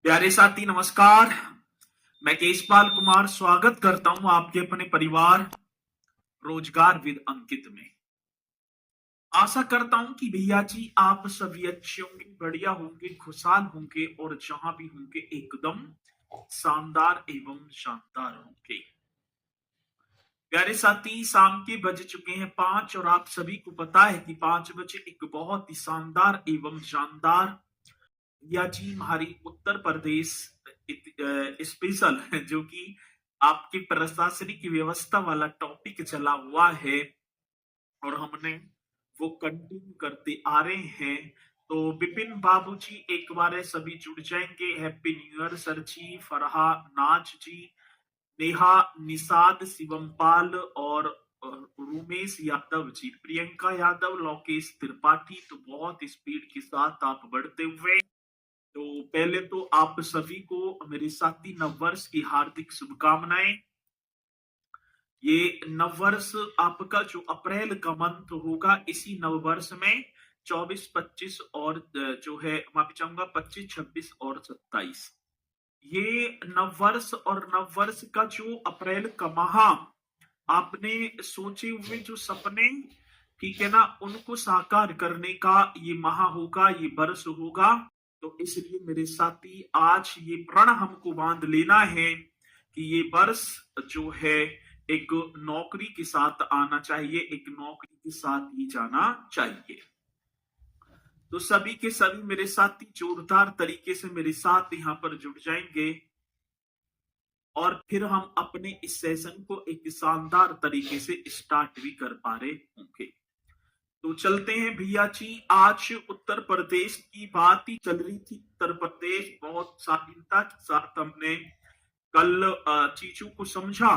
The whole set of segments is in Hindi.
प्यारे साथी नमस्कार। मैं केशपाल कुमार स्वागत करता हूं आपके अपने परिवार रोजगार विद अंकित में। आशा करता हूं कि भैया जी आप सभी अच्छे होंगे, बढ़िया होंगे, खुशहाल होंगे और जहां भी होंगे एकदम शानदार एवं शानदार होंगे। प्यारे साथी शाम के बज चुके हैं 5 और आप सभी को पता है कि 5 बजे एक बहुत ही शानदार एवं शानदार या जी हमारी उत्तर प्रदेश स्पेशल जो कि आपकी प्रशासनिक व्यवस्था वाला टॉपिक चला हुआ है और हमने वो कंटिन्यू करते आ रहे हैं। तो विपिन बाबू जी एक बार सभी जुड़ जाएंगे। हैप्पी न्यू ईयर सर जी, फरहा नाज जी, नेहा निषाद, शिवम पाल और उमेश यादव जी, प्रियंका यादव, लोकेश त्रिपाठी। तो बहुत स्पीड के साथ आप बढ़ते हुए। तो पहले तो आप सभी को मेरे साथी नववर्ष की हार्दिक शुभकामनाएं। ये नववर्ष आपका जो अप्रैल का मंथ होगा, इसी नववर्ष में 24, 25 और जो है माफी चाहूंगा 25, 26 और 27 ये नववर्ष और नववर्ष का जो अप्रैल का माह आपने सोचे हुए जो सपने, ठीक है ना, उनको साकार करने का ये माह होगा, ये वर्ष होगा। तो इसलिए मेरे साथी आज ये प्रण हमको बांध लेना है कि ये वर्ष जो है एक नौकरी के साथ आना चाहिए, एक नौकरी के साथ ही जाना चाहिए। तो सभी के सभी मेरे साथी जोरदार तरीके से मेरे साथ यहाँ पर जुड़ जाएंगे और फिर हम अपने इस सेशन को एक शानदार तरीके से स्टार्ट भी कर पा रहे होंगे। तो चलते हैं भैया जी। आज उत्तर प्रदेश की बात ही चल रही थी। उत्तर प्रदेश बहुत शालीनता के साथ हमने कल चीजों को समझा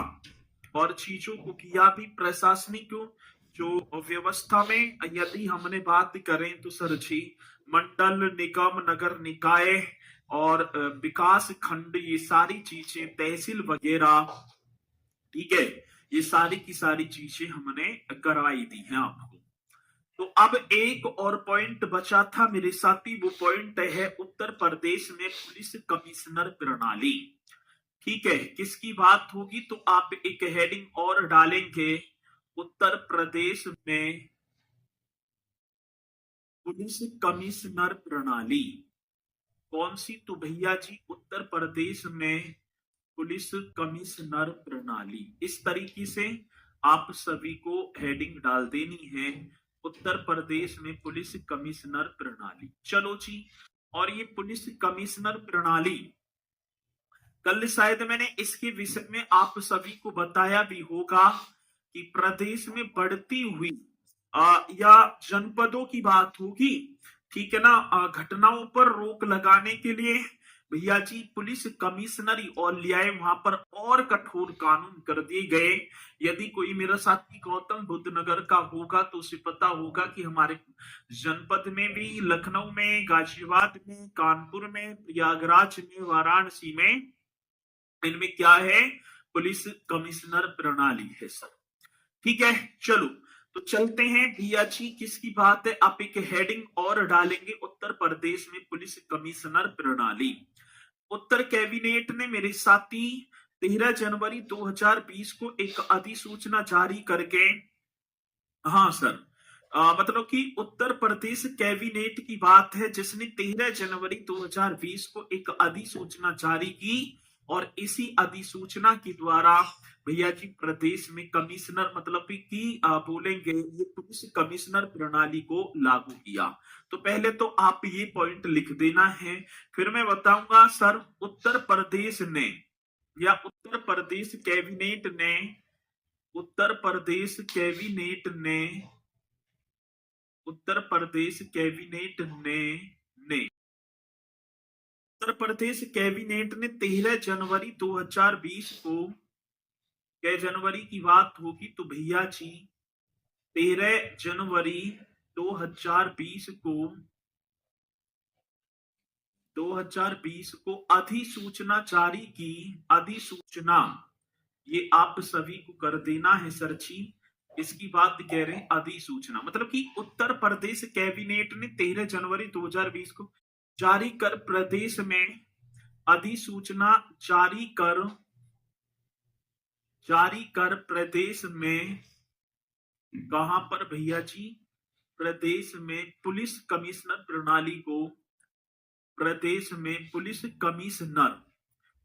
और चीजों को किया भी। प्रशासनिक जो व्यवस्था में यदि हमने बात करें तो सर जी मंडल, निगम, नगर निकाय और विकास खंड, ये सारी चीजें, तहसील वगैरह, ठीक है, ये सारी की सारी चीजें हमने करवाई दी हैं आपको। तो अब एक और पॉइंट बचा था मेरे साथी, वो पॉइंट है उत्तर प्रदेश में पुलिस कमिश्नर प्रणाली। ठीक है, किसकी बात होगी तो आप एक हेडिंग और डालेंगे, उत्तर प्रदेश में पुलिस कमिश्नर प्रणाली। कौन सी तो भैया जी उत्तर प्रदेश में पुलिस कमिश्नर प्रणाली। इस तरीके से आप सभी को हेडिंग डाल देनी है, उत्तर प्रदेश में पुलिस कमिश्नर प्रणाली। चलो जी, और ये पुलिस कमिश्नर प्रणाली कल शायद मैंने इसके विषय में आप सभी को बताया भी होगा कि प्रदेश में बढ़ती हुई या जनपदों की बात होगी, ठीक है ना, घटनाओं पर रोक लगाने के लिए भैया जी पुलिस कमिश्नरी और लियाए वहां पर और कठोर कानून कर दिए गए। यदि कोई मेरा साथी गौतम बुद्ध नगर का होगा तो उसे पता होगा कि हमारे जनपद में भी, लखनऊ में, गाजियाबाद में, कानपुर में, प्रयागराज में, वाराणसी में, इनमें क्या है, पुलिस कमिश्नर प्रणाली है सर। ठीक है, चलो तो चलते हैं भैया जी। किसकी बात है, आप एक हेडिंग और डालेंगे, उत्तर प्रदेश में पुलिस कमिश्नर प्रणाली। उत्तर कैबिनेट ने मेरे साथी 13 जनवरी 2020 को एक अधिसूचना जारी करके, हाँ सर, मतलब कि उत्तर प्रदेश कैबिनेट की बात है जिसने 13 जनवरी 2020 को एक अधिसूचना जारी की और इसी अधिसूचना के द्वारा भैया जी प्रदेश में कमिश्नर मतलब कि बोलेंगे ये पुलिस कमिश्नर प्रणाली को लागू किया। तो पहले तो आप ये पॉइंट लिख देना है, फिर मैं बताऊंगा सर उत्तर प्रदेश ने या उत्तर प्रदेश कैबिनेट ने, उत्तर प्रदेश कैबिनेट ने, उत्तर प्रदेश कैबिनेट ने उत्तर प्रदेश कैबिनेट ने 13 जनवरी 2020 को, क्या जनवरी की बात होगी तो भैया जी 13 जनवरी 2020 को, 2020 को अधिसूचना जारी की। अधिसूचना ये आप सभी को कर देना है सर जी। इसकी बात कह रहे हैं अधिसूचना, मतलब कि उत्तर प्रदेश कैबिनेट ने 13 जनवरी 2020 को जारी कर प्रदेश में अधिसूचना जारी कर प्रदेश में, कहां पर भैया जी, प्रदेश में पुलिस कमिश्नर प्रणाली को, प्रदेश में पुलिस कमिश्नर,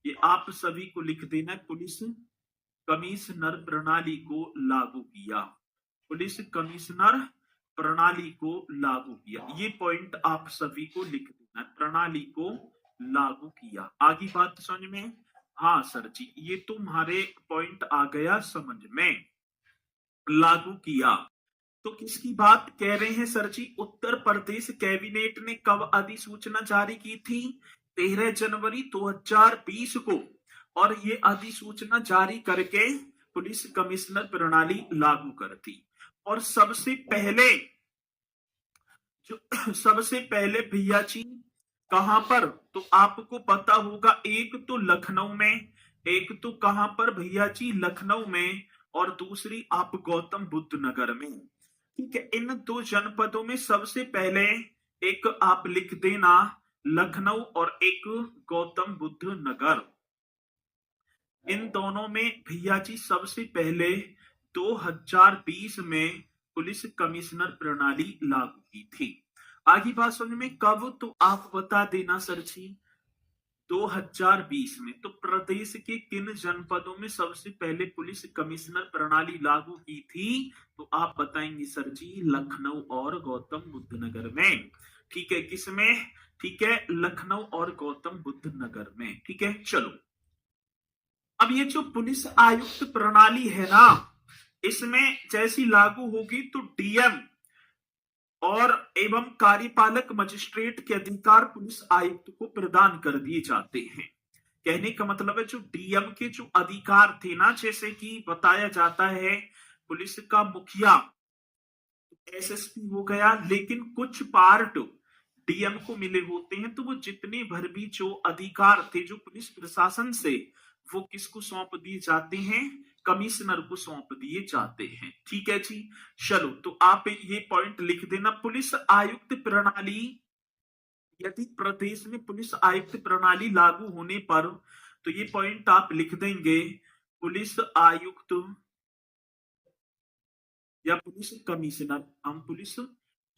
ये आप सभी को लिख देना, पुलिस कमिश्नर प्रणाली को लागू किया, पुलिस कमिश्नर प्रणाली को लागू किया। ये पॉइंट आप सभी को लिख देना, प्रणाली को लागू किया। आगे बात समझ में? हाँ सर जी, ये तुम्हारे पॉइंट आ गया समझ में, लागू किया। तो किसकी बात कह रहे हैं सर जी? उत्तर प्रदेश कैबिनेट ने कब अधिसूचना जारी की थी? 13 जनवरी 2020 को, और ये अधिसूचना जारी करके पुलिस कमिश्नर प्रणाली लागू कर दी। और सबसे पहले भैया जी कहां पर, तो आपको पता होगा, एक तो लखनऊ में, एक तो कहां पर भैया जी, लखनऊ में, और दूसरी आप गौतम बुद्ध नगर में। ठीक है, इन दो जनपदों में सबसे पहले एक आप लिख देना लखनऊ और एक गौतम बुद्ध नगर। इन दोनों में भैया जी सबसे पहले 2020 में पुलिस कमिश्नर प्रणाली लागू की थी। आगे बात समझ में, कब, तो आप बता देना सर जी। 2020 में। तो प्रदेश के किन जनपदों में सबसे पहले पुलिस कमिश्नर प्रणाली लागू की थी? तो आप बताएंगे सर जी, लखनऊ और गौतम बुद्ध नगर में। ठीक है, किसमें? ठीक है, लखनऊ और गौतम बुद्ध नगर में। ठीक है, चलो अब ये जो पुलिस आयुक्त प्रणाली है ना, इसमें जैसी लागू होगी तो डीएम और एवं कार्यपालक मजिस्ट्रेट के अधिकार पुलिस आयुक्त को प्रदान कर दिए जाते हैं। कहने का मतलब है, जो डीएम के जो अधिकार थे ना, जैसे कि बताया जाता है पुलिस का मुखिया एसएसपी हो गया, लेकिन कुछ पार्ट डीएम को मिले होते हैं, तो वो जितने भर भी जो अधिकार थे जो पुलिस प्रशासन से, वो किसको सौंप दिए जाते हैं? कमिश्नर को सौंप दिए जाते हैं। ठीक है जी, चलो तो आप ये पॉइंट लिख देना, पुलिस आयुक्त प्रणाली, यदि प्रदेश में पुलिस आयुक्त प्रणाली लागू होने पर, तो ये पॉइंट आप लिख देंगे, पुलिस आयुक्त या पुलिस कमिश्नर, हम पुलिस,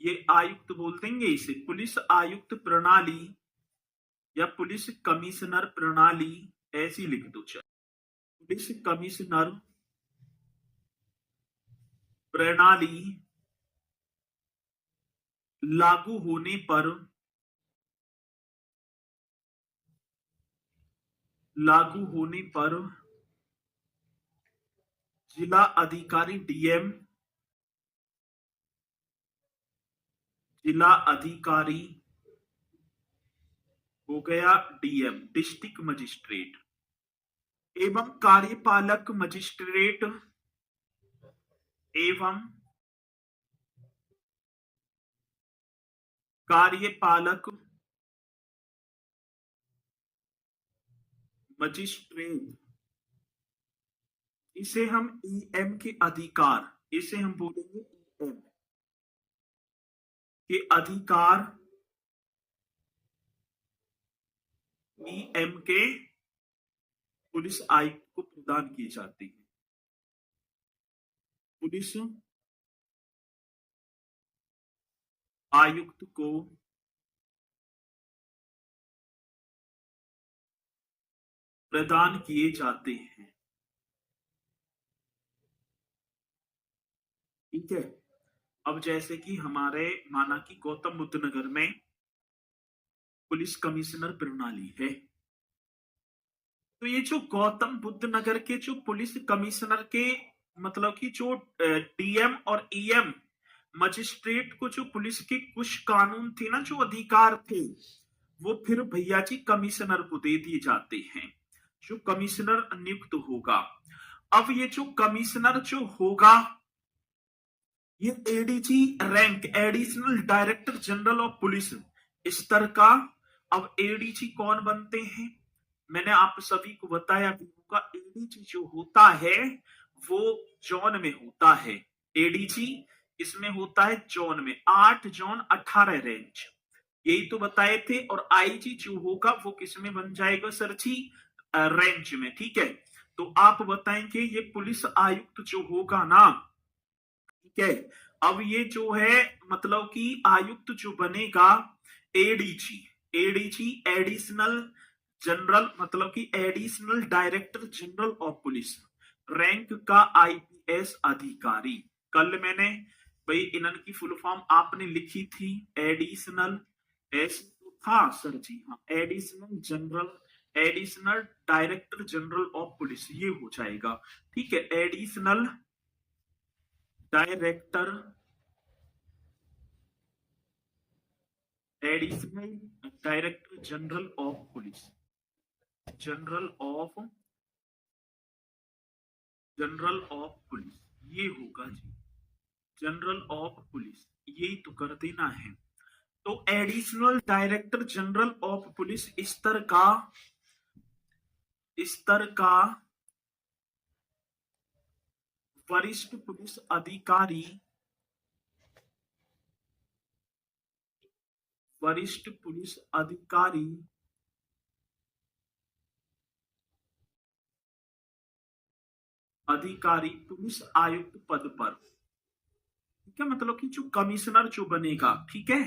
ये आयुक्त बोल देंगे इसे, पुलिस आयुक्त प्रणाली या पुलिस कमिश्नर प्रणाली, ऐसी लिख दो। चलो, पुलिस कमिश्नर प्रणाली लागू होने पर, लागू होने पर जिला अधिकारी डीएम, जिला अधिकारी हो गया डीएम, डिस्ट्रिक्ट मजिस्ट्रेट, एवं कार्यपालक मजिस्ट्रेट, एवं कार्यपालक मजिस्ट्रेट, इसे हम ईएम के अधिकार, इसे हम बोलेंगे ईएम के अधिकार, ईएम के पुलिस आयुक्त को प्रदान किए जाते हैं। पुलिस आयुक्त को प्रदान किए जाते हैं। ठीक है, अब जैसे कि हमारे माना कि गौतम बुद्ध नगर में पुलिस कमिश्नर प्रणाली है, तो ये जो गौतम बुद्ध नगर के जो पुलिस कमिश्नर के मतलब कि जो डीएम और ईएम मजिस्ट्रेट को जो पुलिस के कुछ कानून थे ना, जो अधिकार थे, वो फिर भैया जी कमिश्नर को दे दिए जाते हैं, जो कमिश्नर नियुक्त होगा। अब ये जो कमिश्नर जो होगा, ये ADG rank, additional director general of police स्तर का। अब एडीजी कौन बनते हैं? मैंने आप सभी को बताया भी होगा, एडीजी जो होता है वो जोन में होता है। एडीजी इसमें होता है जोन में, 8 जोन 18 रेंज, यही तो बताए थे। और आईजी जो होगा वो किस में बन जाएगा सर जी, रेंज में। ठीक है, तो आप बताएंगे ये पुलिस आयुक्त जो होगा ना, ठीक है, अब ये जो है मतलब कि आयुक्त जो बनेगा एडीजी, एडीजी एडिशनल जनरल, मतलब कि additional director general of police rank का आईपीएस अधिकारी। कल मैंने भाई इन्हन की फुल फॉर्म आपने लिखी थी, एडिशनल, एस था सर जी, हाँ, additional general, additional director general of police ये हो जाएगा। ठीक है, additional director, additional director general of police, general of, general of police ये होगा जी, जनरल ऑफ पुलिस, यही तो कर देना है। तो additional director general of police स्तर का वरिष्ठ पुलिस अधिकारी, वरिष्ठ पुलिस अधिकारी अधिकारी पुलिस आयुक्त पद पर, ठीक है, मतलब कि जो कमिश्नर जो बनेगा, ठीक है,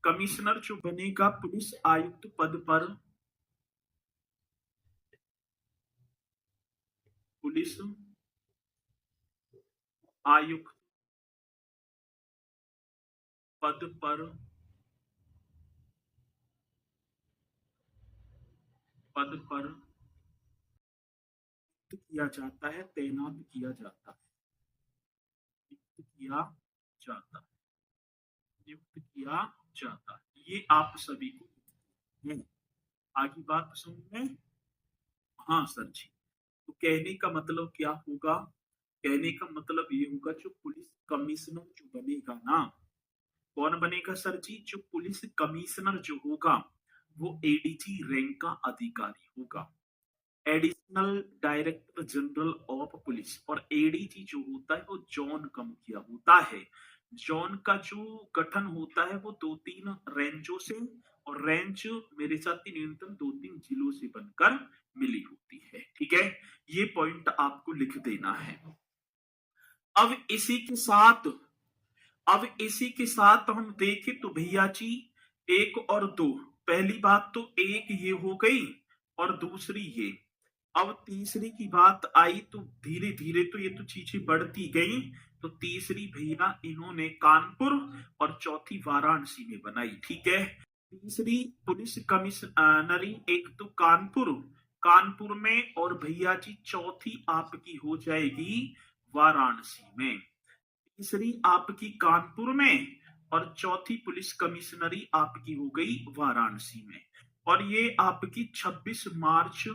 कमिश्नर जो बनेगा पुलिस आयुक्त पद पर, पुलिस आयुक्त पद पर, पद पर किया जाता है, तैनात किया जाता है, नियुक्त किया जाता है, नियुक्त किया जाता है, ये आप सभी को है। आगे बात समझ में, हाँ सर जी। तो कहने का मतलब क्या होगा, कहने का मतलब ये होगा जो पुलिस कमिश्नर जो बनेगा ना, कौन बनेगा सर जी, जो पुलिस कमिश्नर जो होगा वो एडीजी रैंक का अधिकारी होगा, additional director general of police. और एडीजी जो होता है वो जॉन का मुखिया होता है। जॉन का जो गठन होता है वो 2-3 रेंजों से, और रेंज मेरे साथ ही न्यूनतम 2-3 जिलों से बनकर मिली होती है। ठीक है, ये पॉइंट आपको लिख देना है। अब इसी के साथ, अब इसी के साथ हम देखें तो भैया जी, एक और दो, पहली बात तो एक ये हो गई और दूसरी ये, अब तीसरी की बात आई तो धीरे धीरे तो ये तो चीजें बढ़ती गई। तो तीसरी भैया इन्होंने कानपुर और चौथी वाराणसी में बनाई। ठीक है, तीसरी पुलिस कमिश्नरी एक तो कानपुर, कानपुर में, और भैया जी चौथी आपकी हो जाएगी वाराणसी में। तीसरी आपकी कानपुर में और चौथी पुलिस कमिश्नरी आपकी हो गई वाराणसी में। और ये आपकी 26 मार्च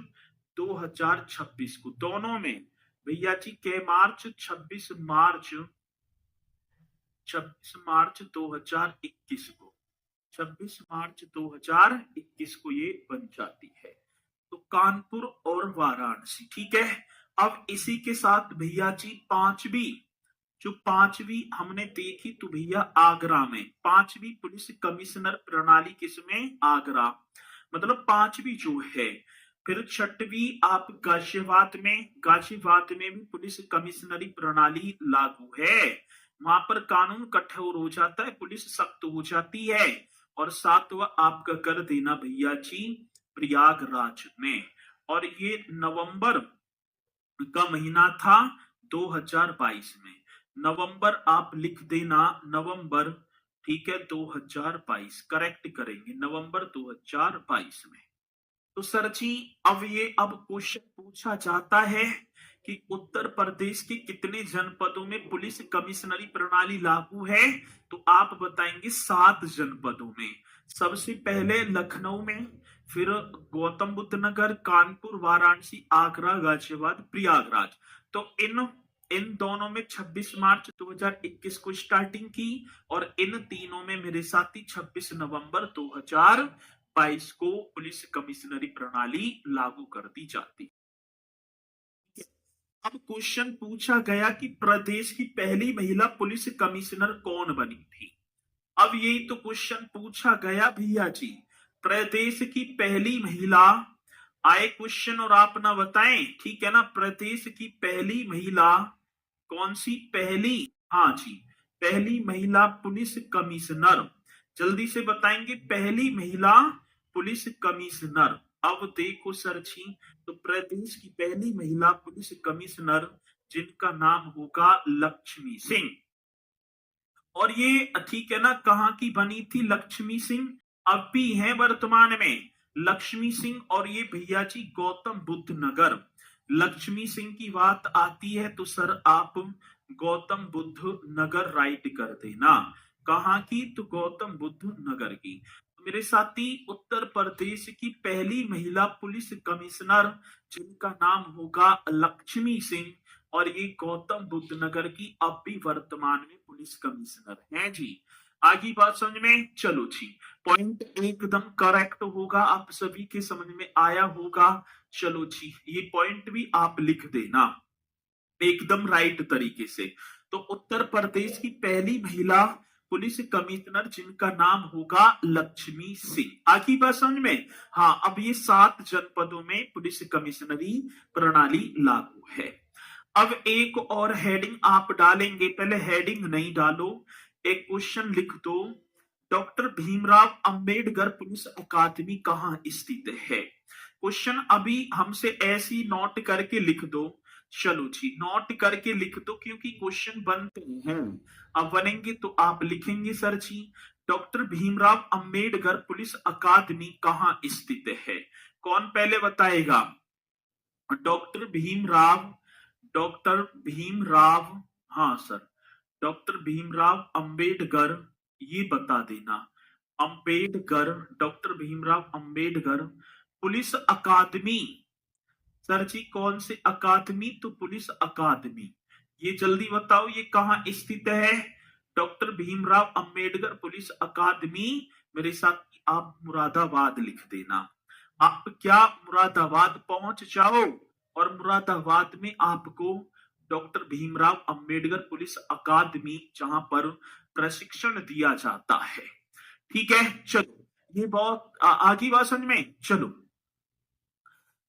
2026 को, दोनों में भैया जी के मार्च, 26 मार्च, 26 मार्च 2021 को, 26 मार्च 2021 को ये बन जाती है। तो कानपुर और वाराणसी। ठीक है, अब इसी के साथ भैया जी पांचवी, जो पांचवी हमने देखी तो भैया आगरा में, पांचवी पुलिस कमिश्नर प्रणाली किसमें, आगरा, मतलब पांचवी जो है। फिर छठवीं आप गाजियाबाद में, गाजियाबाद में भी पुलिस कमिश्नरी प्रणाली लागू है, वहां पर कानून कठोर हो जाता है, पुलिस सख्त हो जाती है। और सातवां आपका कर देना भैया जी प्रयागराज में, और ये नवंबर का महीना था 2022 में, नवंबर आप लिख देना, नवंबर, ठीक है, 2022 करेक्ट करेंगे, नवंबर 2022 में। तो सर जी अब क्वेश्चन पूछा जाता है कि उत्तर प्रदेश के कितने जनपदों में पुलिस कमिश्नरी प्रणाली लागू है, तो आप बताएंगे 7 जनपदों में। सबसे पहले लखनऊ में, फिर गौतम बुद्ध नगर, कानपुर, वाराणसी, आगरा, गाजियाबाद, प्रयागराज। तो इन इन दोनों में 26 मार्च 2021 को स्टार्टिंग की, और इन तीनों में मेरे साथी 26 नवंबर 2022 को पुलिस कमिश्नरी प्रणाली लागू कर दी जाती। अब क्वेश्चन पूछा गया कि प्रदेश की पहली महिला पुलिस कमिश्नर कौन बनी थी। अब यही तो क्वेश्चन पूछा गया भैया जी, प्रदेश की पहली महिला, आए क्वेश्चन और आप ना बताएं, ठीक है ना। प्रदेश की पहली महिला कौन सी, पहली, हाँ जी, पहली महिला पुलिस कमिश्नर, जल्दी से बताएंगे, पहली महिला पुलिस कमिश्नर। अब देखो सर जी, तो प्रदेश की पहली महिला पुलिस कमिश्नर जिनका नाम होगा लक्ष्मी सिंह। और ये ठीक है ना, कहाँ की बनी थी लक्ष्मी सिंह, अब भी है वर्तमान में लक्ष्मी सिंह। और ये भैया जी गौतम बुद्ध नगर, लक्ष्मी सिंह की बात आती है तो सर आप गौतम बुद्ध नगर राइट कर देना। कहाँ की, तो गौतम बुद्ध नगर की। तो मेरे साथी, उत्तर प्रदेश की पहली महिला पुलिस कमिश्नर जिनका नाम होगा लक्ष्मी सिंह, और ये गौतम बुद्ध नगर की अब भी वर्तमान में पुलिस कमिश्नर है जी। आगे बात समझ में, चलो जी, पॉइंट एकदम करेक्ट होगा, आप सभी के समझ में आया होगा। चलो जी, ये पॉइंट भी आप लिख देना एकदम राइट तरीके से। तो उत्तर प्रदेश की पहली महिला पुलिस कमिश्नर जिनका नाम होगा लक्ष्मी सिंह। आगे बात समझ में, हाँ, अब ये 7 जनपदों में पुलिस कमिश्नरी प्रणाली लागू है। अब एक और हेडिंग आप डालेंगे, पहले हेडिंग नहीं डालो, एक क्वेश्चन लिख दो, डॉक्टर भीमराव अंबेडकर पुलिस अकादमी कहाँ स्थित है। क्वेश्चन अभी हमसे ऐसी नोट करके लिख दो, चलो जी नोट करके लिख दो, क्योंकि क्वेश्चन बनते हैं, अब बनेंगे तो आप लिखेंगे सर जी, डॉक्टर भीमराव अंबेडकर पुलिस अकादमी कहाँ स्थित है। कौन पहले बताएगा, डॉक्टर भीमराव, डॉक्टर भीमराव, हाँ सर, डॉक्टर भीमराव अंबेडकर, ये बता देना, अंबेडकर, डॉक्टर भीमराव अंबेडकर पुलिस अकादमी, सर जी कौन से अकादमी, तो पुलिस अकादमी, ये जल्दी बताओ ये कहाँ स्थित है, डॉक्टर भीमराव अंबेडकर पुलिस अकादमी। मेरे साथ आप मुरादाबाद लिख देना, आप क्या मुरादाबाद पहुंच जाओ, और मुरादाबाद में आपको डॉक्टर भीमराव अंबेडकर पुलिस अकादमी, जहां पर प्रशिक्षण दिया जाता है, ठीक है। चलो ये बहुत आगे बात समझ में, चलो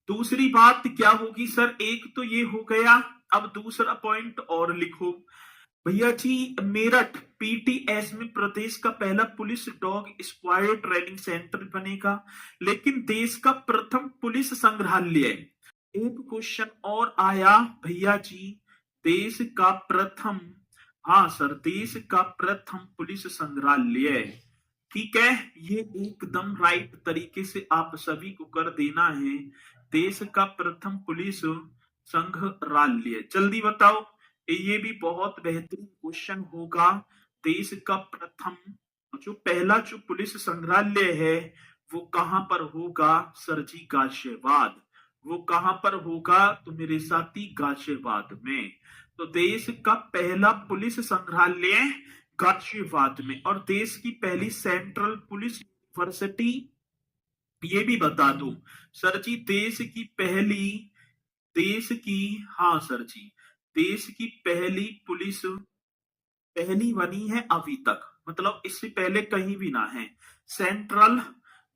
दूसरी बात क्या होगी सर, एक तो ये हो गया, अब दूसरा पॉइंट और लिखो भैया जी, मेरठ पीटीएस में प्रदेश का पहला police dog squad training centre बनेगा, लेकिन देश का प्रथम पुलिस संग्रहालय, एक क्वेश्चन और आया भैया जी, देश का प्रथम, हाँ सर, देश का प्रथम पुलिस संग्रहालय, ठीक है, ये एकदम राइट तरीके से आप सभी को कर देना है, देश का प्रथम पुलिस संग्रहालय, जल्दी बताओ, ये भी बहुत बेहतरीन क्वेश्चन होगा। देश का प्रथम जो पहला जो पुलिस संग्रहालय है वो कहां पर होगा, सर जी गाजियाबाद, वो कहां पर होगा, तो मेरे साथी गाजियाबाद में। तो देश का पहला पुलिस संग्रहालय गाजियाबाद में, और देश की पहली सेंट्रल पुलिस यूनिवर्सिटी, ये भी बता दो सर जी, देश की पहली, देश की, हाँ सर जी, देश की पहली पुलिस, पहली बनी है अभी तक, मतलब इससे पहले कहीं भी ना है, सेंट्रल,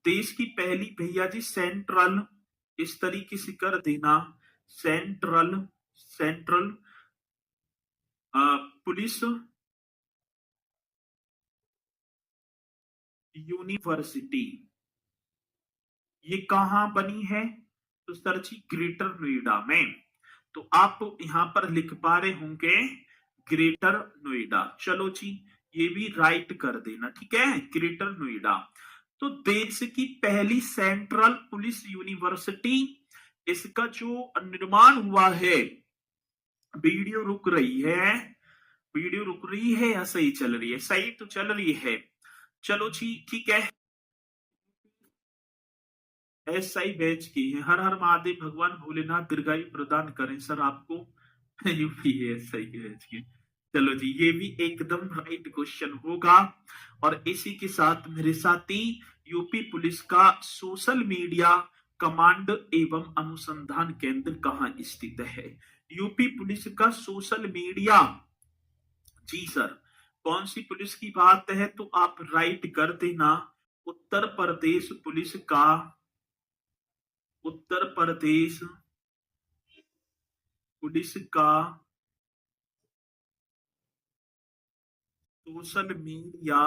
देश की पहली भैया जी सेंट्रल, इस तरीके से कर देना, सेंट्रल, सेंट्रल पुलिस यूनिवर्सिटी, ये कहां बनी है, तो सर जी ग्रेटर नोएडा में। तो आप यहां पर लिख पा रहे होंगे ग्रेटर नोएडा, चलो जी ये भी राइट कर देना, ठीक है, ग्रेटर नोएडा। तो देश की पहली सेंट्रल पुलिस यूनिवर्सिटी, इसका जो निर्माण हुआ है, वीडियो रुक रही है, वीडियो रुक रही है या सही चल रही है, सही तो चल रही है, चलो जी ठीक है, एसआई बैच की है, हर हर महादेव, भगवान भोलेनाथ दीर्घायु प्रदान करें सर आपको, यूपी एसआई बैच की, चलो जी ये भी एकदम राइट क्वेश्चन होगा। और इसी के साथ मेरे साथी, यूपी पुलिस का सोशल मीडिया कमांड एवं अनुसंधान केंद्र कहाँ स्थित है, यूपी पुलिस का सोशल मीडिया, जी सर, कौन सी पुलिस की बात है तो आप राइट कर देना उत्तर प्रदेश पुलिस का, उत्तर प्रदेश पुलिस का सोशल मीडिया,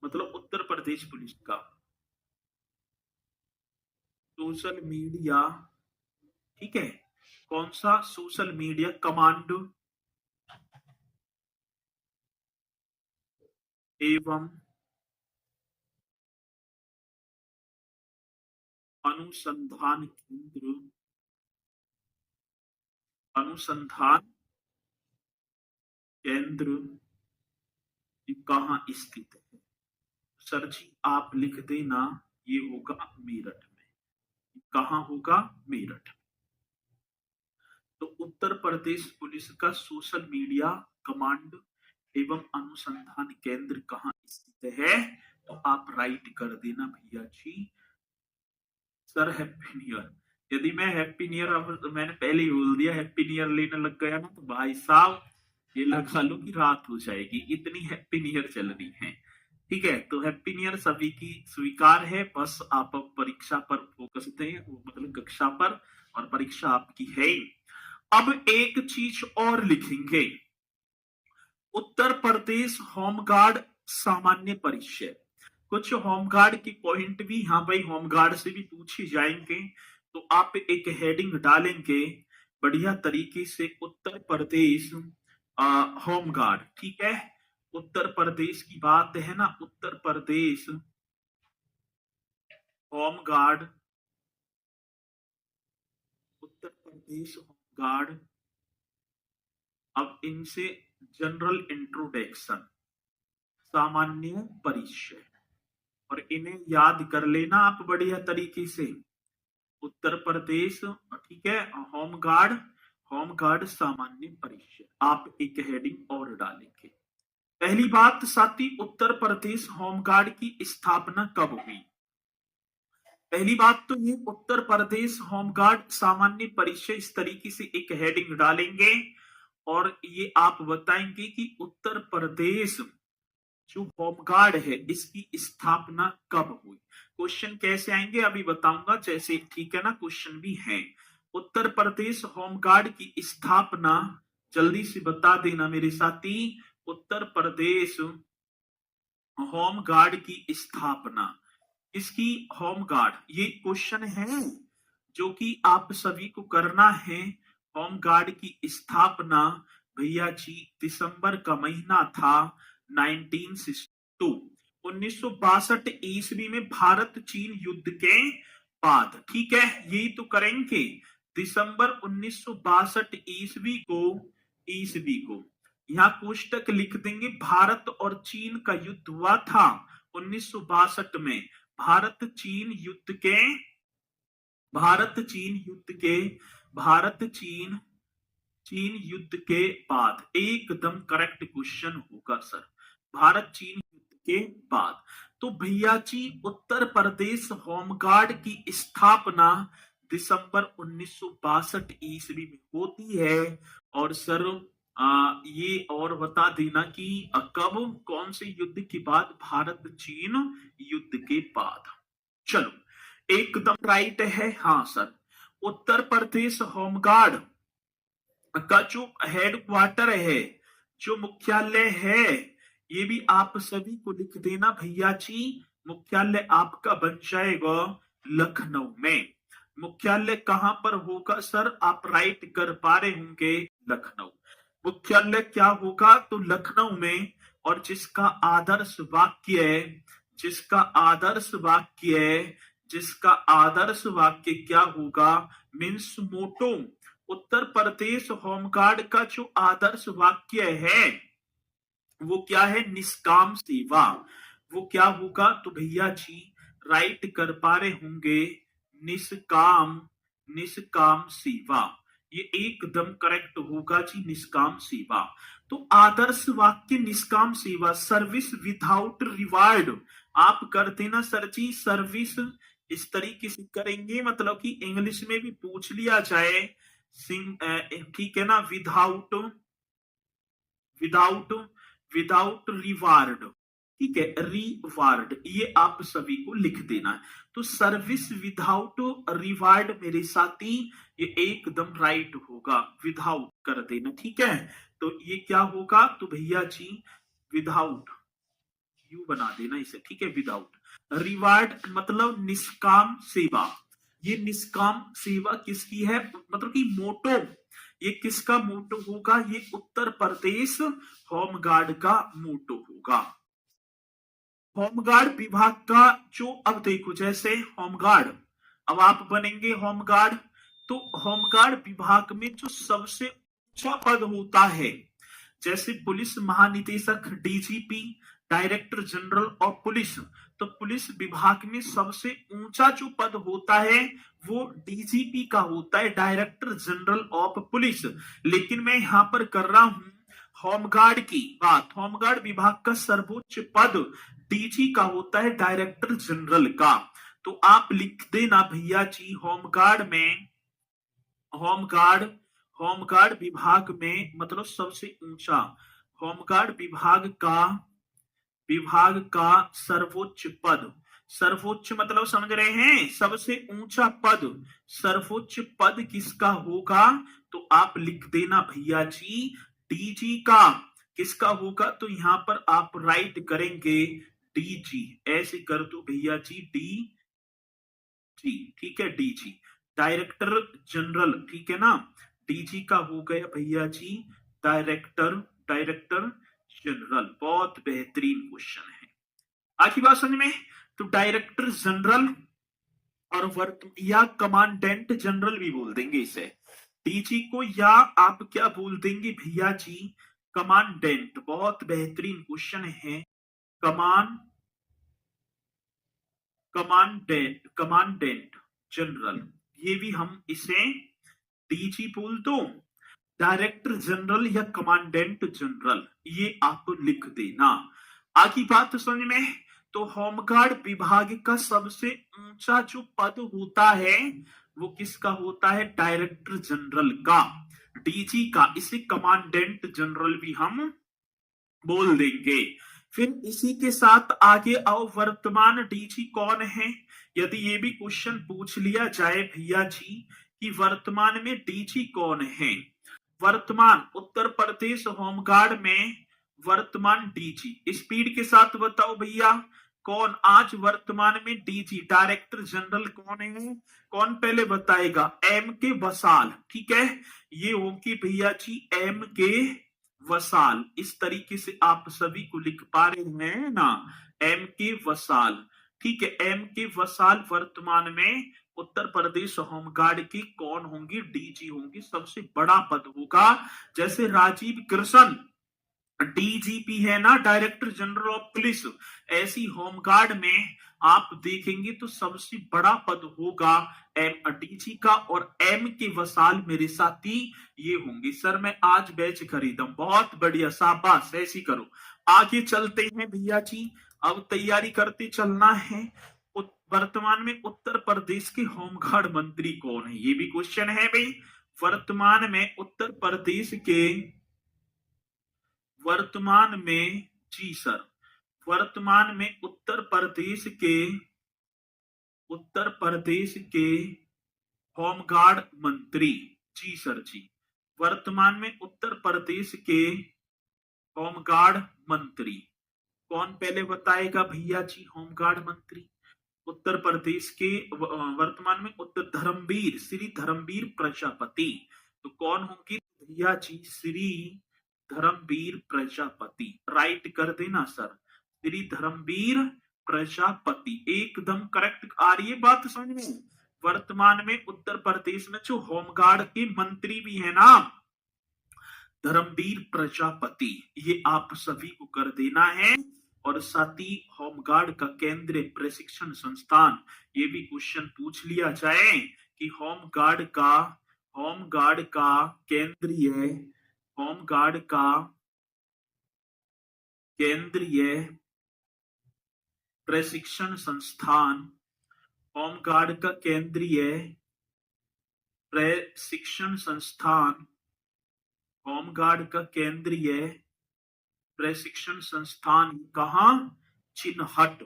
मतलब उत्तर प्रदेश पुलिस का सोशल मीडिया, ठीक है, कौन सा सोशल मीडिया कमांड एवं अनुसंधान केंद्र, अनुसंधान केंद्र कहाँ स्थित है? सर जी आप लिख देना ये होगा मेरठ में। कहाँ होगा? मेरठ। तो उत्तर प्रदेश पुलिस का सोशल मीडिया कमांड एवं अनुसंधान केंद्र कहाँ स्थित है? तो आप राइट कर देना भैया जी। सर हैप्पी न्यू ईयर, यदि मैं हैप्पी न्यू ईयर, अब मैंने पहले ही बोल दिया हैप्पी न्यू ईयर लेने लग गया ना, तो भाई साहब ये लगा लो कि रात हो जाएगी, इतनी हैप्पी न्यू ईयर चल रही है। ठीक है, तो हैप्पी न्यू ईयर सभी की स्वीकार है, बस आप अब परीक्षा पर फोकस दें, मतलब कक्षा पर, और परीक्षा आपकी है। अब एक चीज और लिखेंगे, उत्तर प्रदेश होमगार्ड सामान्य परिचय। कुछ होमगार्ड की पॉइंट भी, हाँ भाई होमगार्ड से भी पूछे जाएंगे, तो आप एक हेडिंग डालेंगे बढ़िया तरीके से, उत्तर प्रदेश होमगार्ड, ठीक है, उत्तर प्रदेश की बात है ना, उत्तर प्रदेश होमगार्ड, उत्तर प्रदेश होमगार्ड। अब इनसे जनरल इंट्रोडक्शन, सामान्य परिचय, और इन्हें याद कर लेना आप बढ़िया तरीके से, उत्तर प्रदेश, ठीक है, होमगार्ड, होमगार्ड सामान्य परिचय, आप एक हेडिंग और डालेंगे। पहली बात साथी, उत्तर प्रदेश होमगार्ड की स्थापना कब हुई? पहली बात तो ये उत्तर प्रदेश होमगार्ड सामान्य परिचय, इस तरीके से एक हेडिंग डालेंगे, और ये आप बताएंगे कि उत्तर प्रदेश जो होमगार्ड है इसकी स्थापना कब हुई। क्वेश्चन कैसे आएंगे अभी बताऊंगा, जैसे ठीक है ना, क्वेश्चन भी है। उत्तर प्रदेश होमगार्ड की स्थापना, जल्दी से बता देना मेरे साथी, उत्तर प्रदेश होमगार्ड की स्थापना, इसकी होमगार्ड, ये क्वेश्चन है जो कि आप सभी को करना है। होमगार्ड की स्थापना भैया जी दिसंबर का महीना था 1962, 1962 ईस्वी में, भारत चीन युद्ध के बाद, ठीक है, यही तो करेंगे, दिसंबर 1962 ईस्वी को, ईस्वी को यहाँ कोष्टक लिख देंगे, भारत और चीन का युद्ध हुआ था 1962 में, भारत चीन युद्ध के, भारत चीन युद्ध के, भारत चीन, चीन युद्ध के बाद, एकदम करेक्ट क्वेश्चन होगा सर, भारत चीन युद्ध के बाद। तो भैया जी उत्तर प्रदेश होमगार्ड की स्थापना दिसंबर 1962 ईस्वी में होती है। और सर ये और बता देना कि कब, कौन से युद्ध के बाद? भारत चीन युद्ध के बाद। चलो एकदम राइट है, हाँ सर, उत्तर प्रदेश होमगार्ड का जो हेडक्वार्टर है, जो मुख्यालय है, ये भी आप सभी को लिख देना भैया जी, मुख्यालय आपका बन जाएगा लखनऊ में। मुख्यालय कहां पर होगा सर? आप राइट कर पा रहे होंगे, लखनऊ। मुख्यालय क्या होगा? तो लखनऊ में। और जिसका आदर्श वाक्य है, जिसका आदर्श वाक्य है, जिसका आदर्श वाक्य क्या होगा? मीन्स मोटो, उत्तर प्रदेश होमगार्ड का जो आदर्श वाक्य है वो क्या है? निष्काम सेवा। वो क्या होगा? तो भैया जी राइट कर पा रहे होंगे, निष्काम, निष्काम सेवा, ये एकदम करेक्ट होगा जी, निष्काम सेवा। तो आदर्श वाक्य निष्काम सेवा, सर्विस विदाउट रिवार्ड, आप करते ना सर जी, सर्विस इस तरीके से करेंगे, मतलब कि इंग्लिश में भी पूछ लिया जाए, ठीक है ना, विदाउट, विदाउट विदाउट रिवार्ड, ठीक है, रिवार्ड, ये आप सभी को लिख देना है। तो सर्विस विदाउट रिवार्ड मेरे साथी, ये एकदम राइट होगा, विदाउट कर देना, ठीक है। तो ये क्या होगा, तो भैया जी विदाउट, यू बना देना इसे, ठीक है, विदाउट। रिवार्ड मतलब निष्काम सेवा, ये निष्काम सेवा किसकी है, मतलब कि मोटो, ये किसका मोटो होगा, ये उत्तर प्रदेश होमगार्ड का मोटो होगा। होमगार्ड विभाग का जो, अब देखो जैसे होमगार्ड, अब आप बनेंगे होमगार्ड, तो होमगार्ड विभाग में जो सबसे ऊंचा पद होता है, जैसे पुलिस महानिदेशक, डीजीपी, डायरेक्टर जनरल और पुलिस, तो पुलिस विभाग में सबसे ऊंचा जो पद होता है वो डीजीपी का होता है, डायरेक्टर जनरल ऑफ पुलिस। लेकिन मैं यहां पर कर रहा हूं होमगार्ड की बात, होमगार्ड विभाग का सर्वोच्च पद डीजी का होता है, डायरेक्टर जनरल का। तो आप लिख देना भैया जी, होमगार्ड में, होमगार्ड, होमगार्ड विभाग में मतलब सबसे ऊंचा, होमगार्ड विभाग का सर्वोच्च पद, सर्वोच्च मतलब समझ रहे हैं, सबसे ऊंचा पद, सर्वोच्च पद किसका होगा, तो आप लिख देना भैया जी डीजी का। किसका होगा, तो यहां पर आप राइट करेंगे डीजी, ऐसे कर दो भैया जी, डी जी, ठीक है, डीजी, डायरेक्टर जनरल, ठीक है ना, डीजी का हो गया भैया जी डायरेक्टर, डायरेक्टर जनरल। बहुत बेहतरीन क्वेश्चन है, आखिरी बात समझ में। तो डायरेक्टर जनरल और वर्त या कमांडेंट जनरल भी बोल देंगे इसे, डीजी को, या आप क्या बोल देंगे भैया जी, कमांडेंट। बहुत बेहतरीन क्वेश्चन है, कमान कमांडेंट, कमांडेंट जनरल, ये भी हम इसे डीजी बोल दो, डायरेक्टर जनरल या कमांडेंट जनरल, ये आप लिख देना। आगे बात समझ में। तो होमगार्ड विभाग का सबसे ऊंचा जो पद होता है वो किसका होता है, डायरेक्टर जनरल का, डीजी का, इसे कमांडेंट जनरल भी हम बोल देंगे। फिर इसी के साथ आगे आओ, वर्तमान डीजी कौन है, यदि ये भी क्वेश्चन पूछ लिया जाए भैया जी कि वर्तमान में डीजी कौन है, वर्तमान उत्तर प्रदेश होमगार्ड में वर्तमान डीजी, स्पीड के साथ बताओ भैया, कौन आज वर्तमान में डीजी, डायरेक्टर जनरल कौन है, कौन पहले बताएगा, एम के वसाल, ठीक है, ये होंगे भैया जी एम के वसाल। इस तरीके से आप सभी को लिख पा रहे हैं ना, एम के वसाल, ठीक है, एम के वसाल वर्तमान में उत्तर प्रदेश होमगार्ड की कौन होंगी, डीजी होंगी, सबसे बड़ा पद होगा। जैसे राजीव कृष्ण डीजीपी है ना, डायरेक्टर जनरल ऑफ पुलिस, ऐसी होमगार्ड में आप देखेंगे तो सबसे बड़ा पद होगा एम डीजी का, और एम के वसाल मेरे साथी ये होंगे। सर मैं आज बैच खरीदा, बहुत बढ़िया, शाबाश, ऐसी करो। आगे चलते हैं भैया जी, अब तैयारी करते चलना है। वर्तमान में उत्तर प्रदेश के होमगार्ड मंत्री कौन है, ये भी क्वेश्चन है भाई। वर्तमान में उत्तर प्रदेश के, वर्तमान में, जी सर, वर्तमान में उत्तर प्रदेश के, उत्तर प्रदेश के होमगार्ड मंत्री, जी सर जी, वर्तमान में उत्तर प्रदेश के होमगार्ड मंत्री कौन पहले बताएगा भैया जी, होमगार्ड मंत्री उत्तर प्रदेश के वर्तमान में उत्तर, धर्मवीर, श्री धर्मवीर प्रजापति। तो कौन होंगे भैया जी, श्री धर्मवीर प्रजापति, राइट कर देना सर, श्री धर्मवीर प्रजापति, एकदम करेक्ट आ रही है बात समझ में। वर्तमान में उत्तर प्रदेश में जो होमगार्ड के मंत्री भी है ना, धर्मवीर प्रजापति, ये आप सभी को कर देना है। और साथ ही होमगार्ड का केंद्रीय प्रशिक्षण संस्थान, ये भी क्वेश्चन पूछ लिया जाए कि होमगार्ड का, होमगार्ड का केंद्रीय, होमगार्ड का केंद्रीय प्रशिक्षण संस्थान, होमगार्ड का केंद्रीय प्रशिक्षण संस्थान, होमगार्ड का केंद्रीय प्रशिक्षण संस्थान कहाँ? चिन्हट।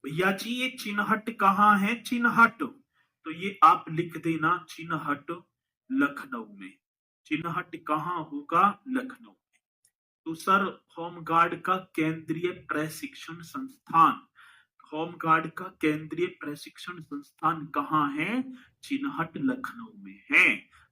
भैया जी ये चिन्हट कहाँ है? चिन्हट, तो ये आप लिख देना चिन्हट लखनऊ में। चिन्हट कहाँ होगा? लखनऊ में। तो सर होमगार्ड का केंद्रीय प्रशिक्षण संस्थान, होमगार्ड का केंद्रीय प्रशिक्षण संस्थान कहाँ है? चिन्हट लखनऊ में है।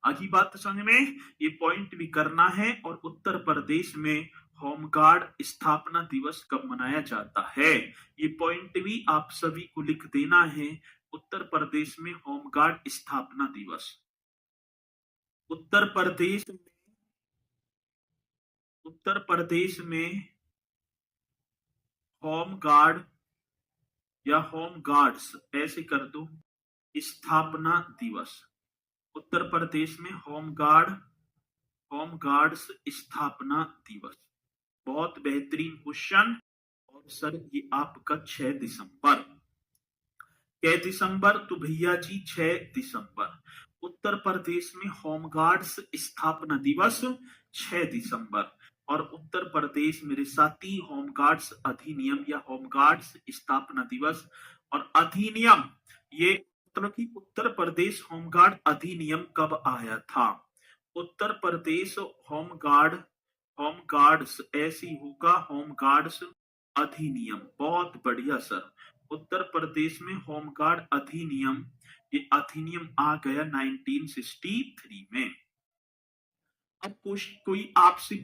आगे बात समझ में, ये पॉइंट भी करना है। और उत्तर प्रदेश में होमगार्ड स्थापना दिवस कब मनाया जाता है? ये पॉइंट भी आप सभी को लिख देना है। उत्तर प्रदेश में होमगार्ड स्थापना दिवस, उत्तर प्रदेश में होमगार्ड या होमगार्ड्स ऐसे कर दो, स्थापना दिवस। उत्तर प्रदेश में होमगार्ड्स स्थापना दिवस। बहुत बेहतरीन क्वेश्चन। और सर ये आपका 6 दिसंबर, क्या दिसंबर? तो भैया जी 6 दिसंबर। उत्तर प्रदेश में होमगार्ड्स स्थापना दिवस 6 दिसंबर। और उत्तर प्रदेश मेरे साथी होमगार्ड्स अधिनियम या होमगार्ड्स स्थापना दिवस और अधिनियम, ये मतलब कि उत्तर प्रदेश होमगार्ड अधिनियम कब आया था? उत्तर प्रदेश होमगार्ड्स ऐसी होगा, होमगार्ड्स अधिनियम। बहुत बढ़िया सर। उत्तर प्रदेश में होमगार्ड अधिनियम, ये अधिनियम आ गया 1963 में। अब कोई आपसे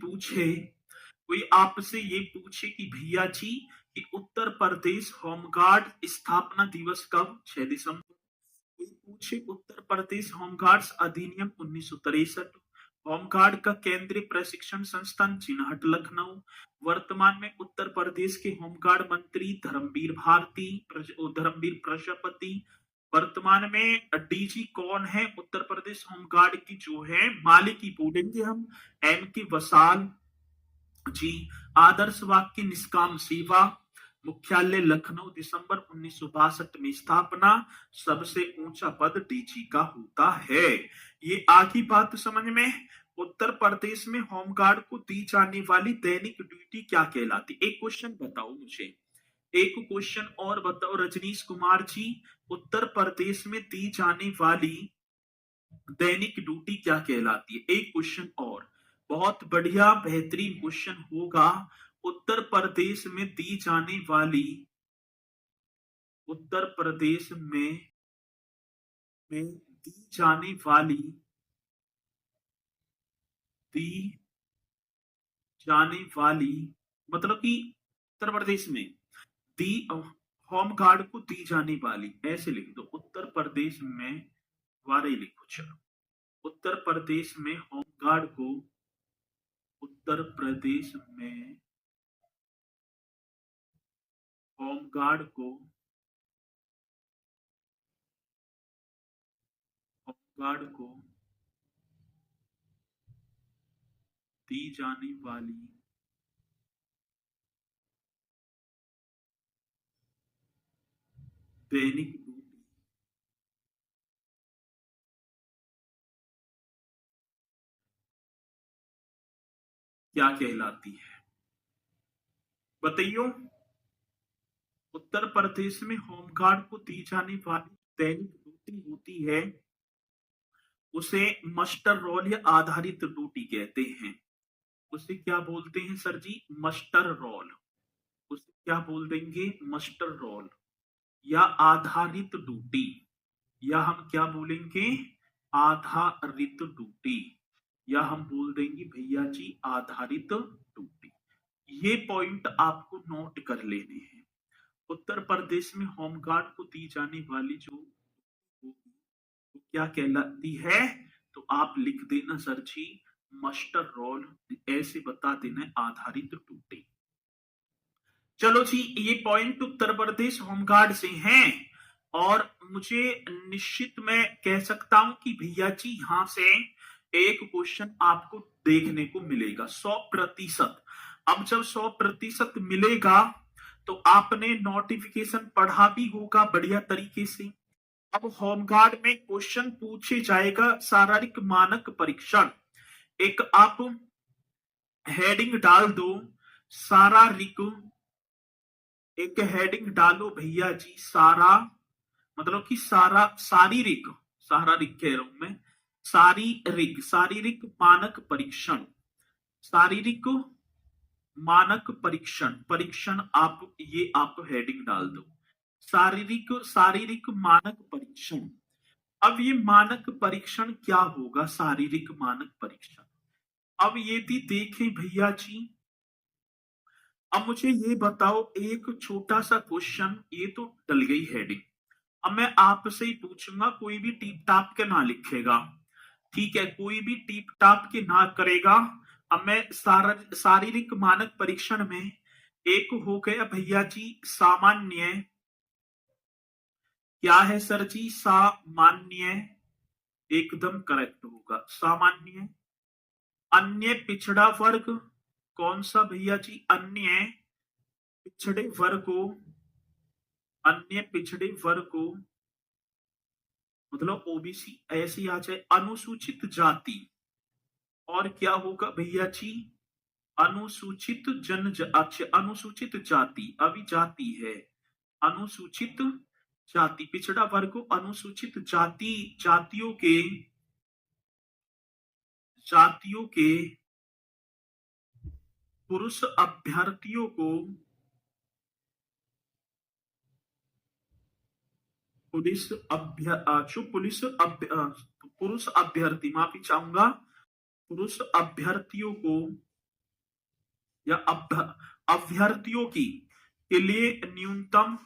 ये पूछे कि भैया जी कि उत्तर प्रदेश होमगार्ड स्थापना दिवस कब? 6 दिसंबर। कोई पूछे उत्तर प्रदेश होमगार्ड्स अधिनियम 1963, होमगार्ड का केंद्रीय प्रशिक्षण संस्थान चिन्हट लखनऊ। वर्तमान में उत्तर प्रदेश के होमगार्ड मंत्री धर्मवीर प्रजापति। वर्तमान में डीजी कौन है उत्तर प्रदेश होमगार्ड की? जो है मालिकी बोलेंगे हम, एम के वसाल जी। आदर्श वाक्य निष्काम सेवा। मुख्यालय लखनऊ, दिसंबर 1962 में स्थापना। सबसे ऊंचा पद डीजी का होता है। ये आगे बात समझ में। उत्तर प्रदेश में होमगार्ड को दी जाने वाली दैनिक ड्यूटी क्या कहलाती? एक क्वेश्चन बताओ मुझे, एक क्वेश्चन और बताओ रजनीश कुमार जी, उत्तर प्रदेश में दी जाने वाली दैनिक ड्यूटी क्या कहलाती है? एक क्वेश्चन और, बहुत बढ़िया बेहतरीन क्वेश्चन होगा। उत्तर प्रदेश में दी जाने वाली, उत्तर प्रदेश में दी जाने वाली, मतलब कि उत्तर प्रदेश में दी होमगार्ड को दी जाने वाली, ऐसे लिख दो उत्तर प्रदेश में, वारे लिखो चलो। उत्तर प्रदेश में होमगार्ड को, उत्तर प्रदेश में होमगार्ड को दी जाने वाली दैनिक ड्यूटी क्या कहलाती है? बताइयो। उत्तर प्रदेश में होमगार्ड को दी जाने वाली दैनिक ड्यूटी होती है, उसे मस्टर रोल या आधारित ड्यूटी कहते हैं। उसे क्या बोलते हैं सर जी? Muster roll. उसे क्या बोल देंगे? मस्टर रोल या आधारित ड्यूटी, या हम क्या बोलेंगे? आधारित ड्यूटी, या हम बोल देंगे भैया जी आधारित ड्यूटी। ये पॉइंट आपको नोट कर लेने हैं। उत्तर प्रदेश में होमगार्ड को दी जाने वाली जो तो क्या कहलाती है? तो आप लिख देना सर जी मस्टर रोल, ऐसे बता देना आधारित ड्यूटी। चलो जी, ये पॉइंट उत्तर प्रदेश होमगार्ड से हैं। और मुझे निश्चित मैं कह सकता हूं कि भैया जी यहां से एक क्वेश्चन आपको देखने को मिलेगा 100%। अब जब 100% मिलेगा तो आपने नोटिफिकेशन पढ़ा भी होगा बढ़िया तरीके से। अब होमगार्ड में क्वेश्चन पूछे जाएगा शारीरिक मानक परीक्षण। एक आप हेडिंग डाल दो सारा रिक, एक हेडिंग डालो भैया जी। सारा मतलब कि सारा, शारीरिक, शारीरिक कह रहा हूं मैं, शारीरिक, शारीरिक मानक परीक्षण, शारीरिक मानक परीक्षण, परीक्षण आप ये आप हेडिंग डाल दो, शारीरिक, शारीरिक मानक परीक्षण। अब ये मानक परीक्षण क्या होगा, शारीरिक मानक परीक्षण। अब ये भी देखें भैया जी, अब मुझे ये बताओ, एक छोटा सा क्वेश्चन, ये तो डल गई हेडिंग। अब मैं आपसे ही पूछूंगा, कोई भी टीप टाप के ना लिखेगा, ठीक है, कोई भी टीप टाप के ना करेगा। अब मैं शारीरिक मानक परीक्षण में एक हो गया भैया जी सामान्य, क्या है सर जी, सामान्य, एकदम करेक्ट होगा सामान्य। अन्य पिछड़ा वर्ग, कौन सा भैया जी, अन्य पिछड़े वर्ग को, अन्य पिछड़े वर्ग को मतलब ओबीसी ऐसी आ जाए, अनुसूचित जाति, और क्या होगा भैया जी, अनुसूचित अच्छा अनुसूचित जाति, अभी जाति है, अनुसूचित जाति, पिछड़ा वर्ग को अनुसूचित जाति, जातियों के पुरुष अभ्यर्थियों को, पुरुष अभ्यर्थी, माफी चाहूंगा, पुरुष अभ्यर्थियों को या अभ्यर्थियों की के लिए न्यूनतम,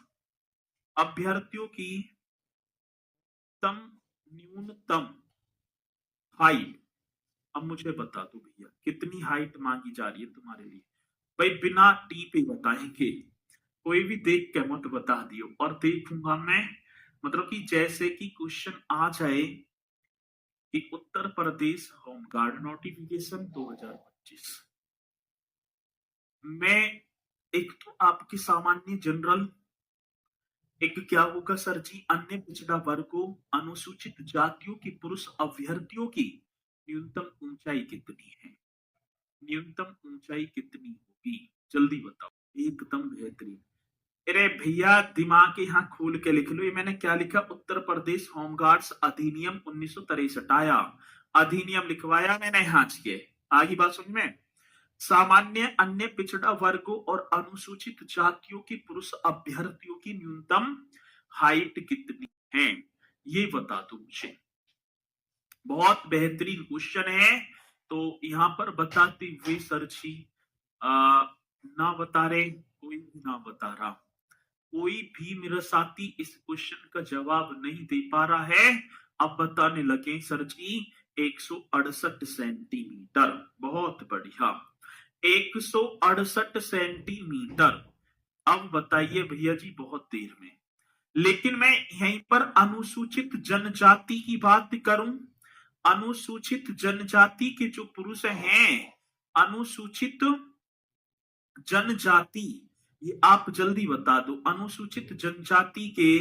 अभ्यर्थियों की तम न्यूनतम हाइट। अब मुझे बता दो भैया कितनी हाइट मांगी जा रही है तुम्हारे लिए, भाई बिना टी पे बताएंगे, कोई भी देख के मत बता दियो, और देखूंगा मैं, मतलब कि जैसे कि क्वेश्चन आ जाए कि उत्तर प्रदेश होमगार्ड नोटिफिकेशन 2025 में, एक तो आपकी सामान्य जनरल, एक क्या होगा सर जी, अन्य पिछड़ा वर्ग को, अनुसूचित जातियों की पुरुष अभ्यर्थियों की न्यूनतम ऊंचाई कितनी है, न्यूनतम ऊंचाई कितनी होगी, जल्दी बताओ, एकदम बेहतरीन। अरे भैया दिमाग यहाँ खोल के लिख लो, ये मैंने क्या लिखा, उत्तर प्रदेश होमगार्ड्स अधिनियम 1963 आया, अधिनियम लिखवाया मैंने यहाँ के, आगे बात समझ में। सामान्य, अन्य पिछड़ा वर्गों और अनुसूचित जातियों की पुरुष अभ्यर्थियों की न्यूनतम हाइट कितनी है, ये बता दो मुझे। बहुत बेहतरीन क्वेश्चन है। तो यहाँ पर बताते हुए सर जी ना बता रहे, कोई भी ना बता रहा, कोई भी मेरा साथी इस क्वेश्चन का जवाब नहीं दे पा रहा है। अब बताने लगे सर जी 168 सेंटीमीटर, बहुत बढ़िया, 168 सेंटीमीटर। अब बताइए भैया जी बहुत देर में, लेकिन मैं यहीं पर अनुसूचित जनजाति की बात करूं, अनुसूचित जनजाति के जो पुरुष हैं, अनुसूचित जनजाति, ये आप जल्दी बता दो, अनुसूचित जनजाति के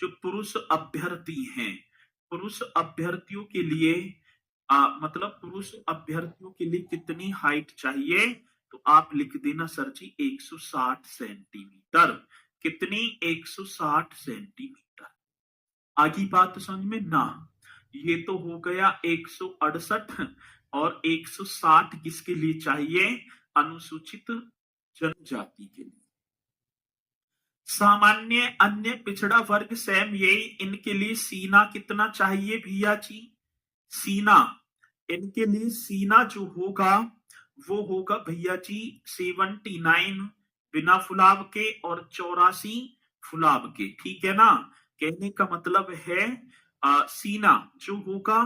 जो पुरुष अभ्यर्थी हैं, पुरुष अभ्यर्थियों के लिए मतलब पुरुष अभ्यर्थियों के लिए कितनी हाइट चाहिए, तो आप लिख देना सर जी 160 सेंटीमीटर, कितनी, 160 सेंटीमीटर। आगे बात समझ में ना, ये तो हो गया 168, और 160 किसके लिए चाहिए, अनुसूचित जनजाति के लिए। सामान्य, अन्य पिछड़ा वर्ग सेम यही, इनके लिए सीना कितना चाहिए भैया जी, सीना, इनके लिए सीना जो होगा वो होगा भैया जी 79 बिना फुलाव के और 84 फुलाव के, ठीक है ना। कहने का मतलब है सीना जो होगा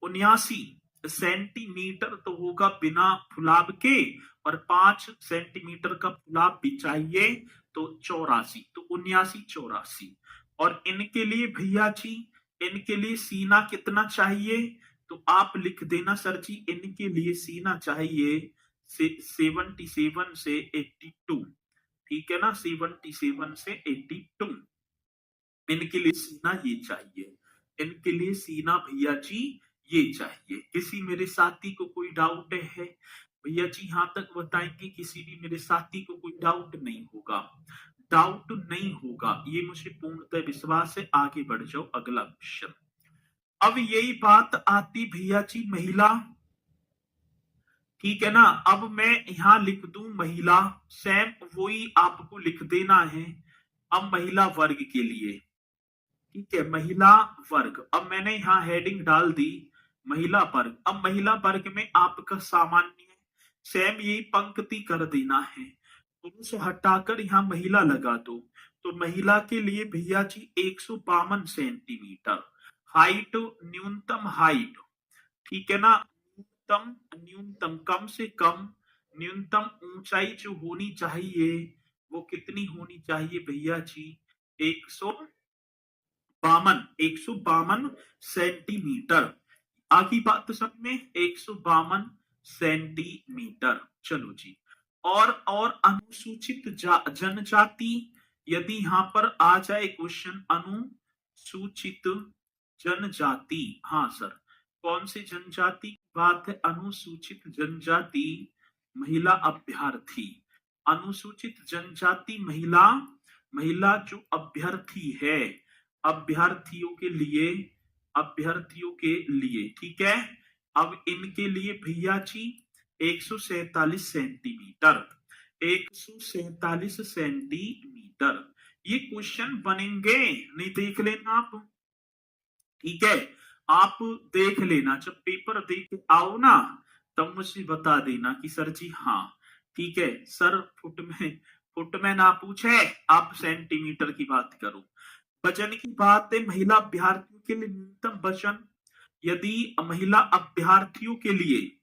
79 सेंटीमीटर तो होगा बिना फुलाव के, और 5 सेंटीमीटर का फुलाव भी चाहिए, तो 84, तो 79 84। और इनके लिए भैया जी, इनके लिए सीना कितना चाहिए, तो आप लिख देना सर जी, इनके लिए सीना चाहिए 77 से 82, ठीक है ना, 77 से 82, इनके लिए सीना ये चाहिए, इनके लिए सीना भैया जी ये चाहिए। किसी मेरे साथी को कोई डाउट है भैया जी यहाँ तक बताएंगे, किसी भी मेरे साथी को कोई डाउट नहीं होगा? डाउट नहीं होगा, ये मुझे पूर्णतः विश्वास है। आगे बढ़ जाओ, अगला क्वेश्चन। अब यही बात आती भैया जी महिला, ठीक है ना। अब मैं यहां लिख दूं महिला, सेम वही आपको लिख देना है। अब महिला वर्ग के लिए, ठीक है, महिला वर्ग। अब मैंने यहाँ हेडिंग डाल दी महिला वर्ग। अब महिला वर्ग में आपका सामान्य सेम यही पंक्ति कर देना है, पुरुष हटाकर यहाँ महिला लगा दो। तो महिला के लिए भैया जी 152 सेंटीमीटर हाइट, न्यूनतम हाइट, ठीक है ना। न्यूनतम, न्यूनतम कम से कम न्यूनतम ऊंचाई जो होनी चाहिए वो कितनी होनी चाहिए भैया जी? 152 सेंटीमीटर। आगे बात समझ में, 152 सेंटीमीटर। चलो जी। और अनुसूचित जनजाति, यदि यहां पर आ जाए क्वेश्चन अनुसूचित जनजाति, हाँ सर, कौन सी जनजाति की बात है? अनुसूचित जनजाति महिला अभ्यर्थी। अनुसूचित जनजाति महिला, महिला जो अभ्यर्थी है, अभ्यर्थियों के लिए, अभ्यर्थियों के लिए, ठीक है। अब इनके लिए भैया जी 147 सेंटीमीटर, 147 सेंटीमीटर। ये क्वेश्चन बनेंगे, नहीं देख लेना आप, ठीक है। आप देख लेना, जब पेपर देख के आओ ना तब मुझे बता देना कि सर जी हाँ, ठीक है सर, फुट में ना पूछे, आप सेंटीमीटर की बात करो। वजन की बात है, महिला अभ्यर्थियों के लिए न्यूनतम वजन, यदि महिला अभ्यर्थियों के लिए,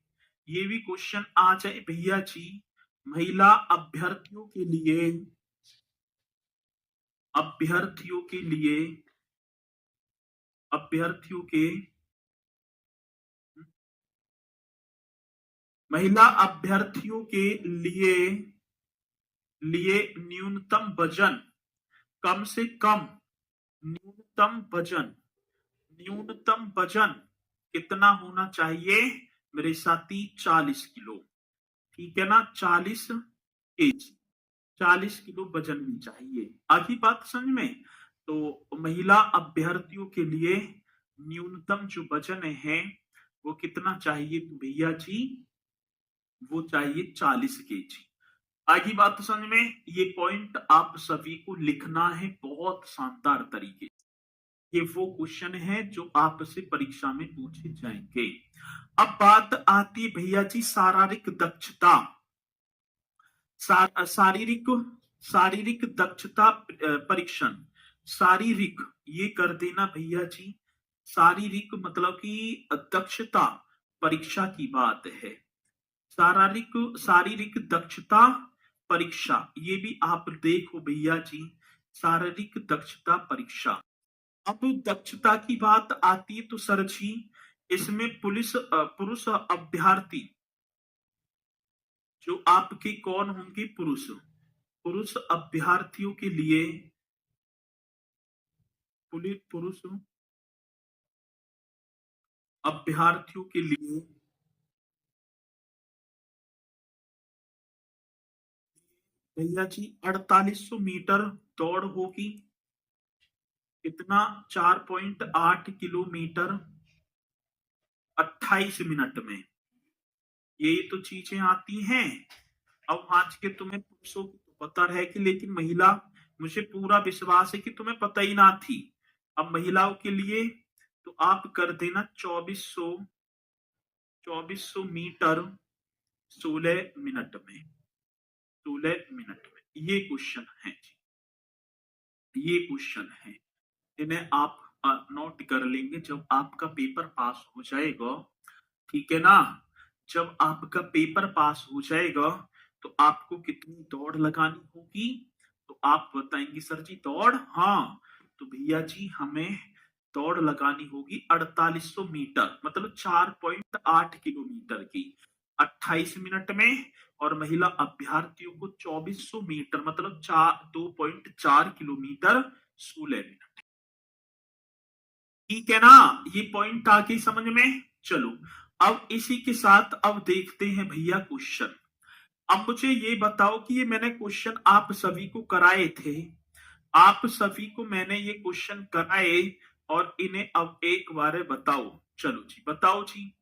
ये भी क्वेश्चन आ जाए भैया जी, महिला अभ्यर्थियों के लिए, अभ्यर्थियों के लिए, अभ्यर्थियों के, महिला अभ्यर्थियों के लिए, लिए न्यूनतम वजन, कम से कम न्यूनतम वजन, न्यूनतम वजन कितना होना चाहिए मेरे साथी? 40 किलो, ठीक है ना, 40 केजी, 40 किलो वजन भी चाहिए। आगे बात समझ में। तो महिला अभ्यर्थियों के लिए न्यूनतम जो वजन है वो कितना चाहिए? तो भैया जी वो चाहिए 40 केजी। आगे बात समझ में। ये पॉइंट आप सभी को लिखना है बहुत शानदार तरीके। ये वो क्वेश्चन है जो आपसे परीक्षा में पूछे जाएंगे। अब बात आती है भैया जी शारीरिक दक्षता, शारीरिक, शारीरिक दक्षता परीक्षण। शारीरिक ये कर देना भैया जी, शारीरिक मतलब कि दक्षता परीक्षा की बात है। शारीरिक, शारीरिक दक्षता परीक्षा, ये भी आप देखो भैया जी, शारीरिक दक्षता परीक्षा। अब दक्षता की बात आती है तो सर जी इसमें पुरुष अभ्यर्थी जो आपके कौन होंगे? पुरुष, पुरुष अभ्यर्थियों के लिए, पुरुष अभ्यर्थियों के लिए भैया जी 4800 मीटर दौड़ होगी। कितना? 4.8 किलोमीटर 28 मिनट में। यही तो चीजें आती हैं। अब आज के तुम्हें पुरुषों की तो पता रहेगी, लेकिन महिला, मुझे पूरा विश्वास है कि तुम्हें पता ही ना थी। अब महिलाओं के लिए तो आप कर देना 2400 मीटर 16 मिनट में, 16 मिनट में। ये क्वेश्चन है जी, ये क्वेश्चन है, इन्हें आप नोट कर लेंगे जब आपका पेपर पास हो जाएगा, ठीक है ना। जब आपका पेपर पास हो जाएगा तो आपको कितनी दौड़ लगानी होगी? तो आप बताएंगे सर जी दौड़, हाँ, तो भैया जी हमें दौड़ लगानी होगी 4800 मीटर, मतलब 4.8 किलोमीटर की 28 मिनट में, और महिला अभ्यर्थियों को 2400 मीटर मतलब 2.4 किलोमीटर 16 मिनट। ठीक है ना, ये पॉइंट आके समझ में। चलो अब इसी के साथ अब देखते हैं भैया क्वेश्चन। अब मुझे ये बताओ कि ये मैंने क्वेश्चन आप सभी को कराए थे, आप सभी को मैंने ये क्वेश्चन कराए और इन्हें अब एक बार बताओ। चलो जी बताओ जी।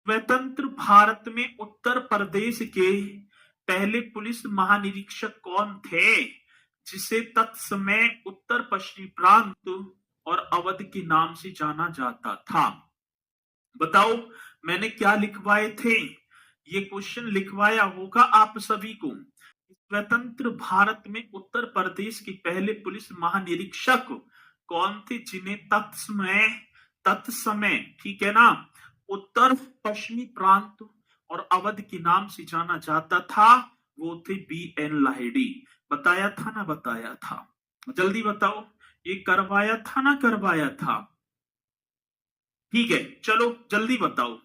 स्वतंत्र भारत में उत्तर प्रदेश के पहले पुलिस महानिरीक्षक कौन थे, जिसे तत्समय उत्तर पश्चिमी प्रांत और अवध के नाम से जाना जाता था? बताओ मैंने क्या लिखवाए थे, ये क्वेश्चन लिखवाया होगा आप सभी को। स्वतंत्र भारत में उत्तर प्रदेश के पहले पुलिस महानिरीक्षक कौन थे, जिन्हें तत्समय तत्समय ठीक है ना उत्तर पश्चिमी प्रांत और अवध के नाम से जाना जाता था? वो थे B.N. लाहिड़ी। बताया था ना बताया था? जल्दी बताओ, ये करवाया था ना करवाया था? ठीक है चलो जल्दी बताओ।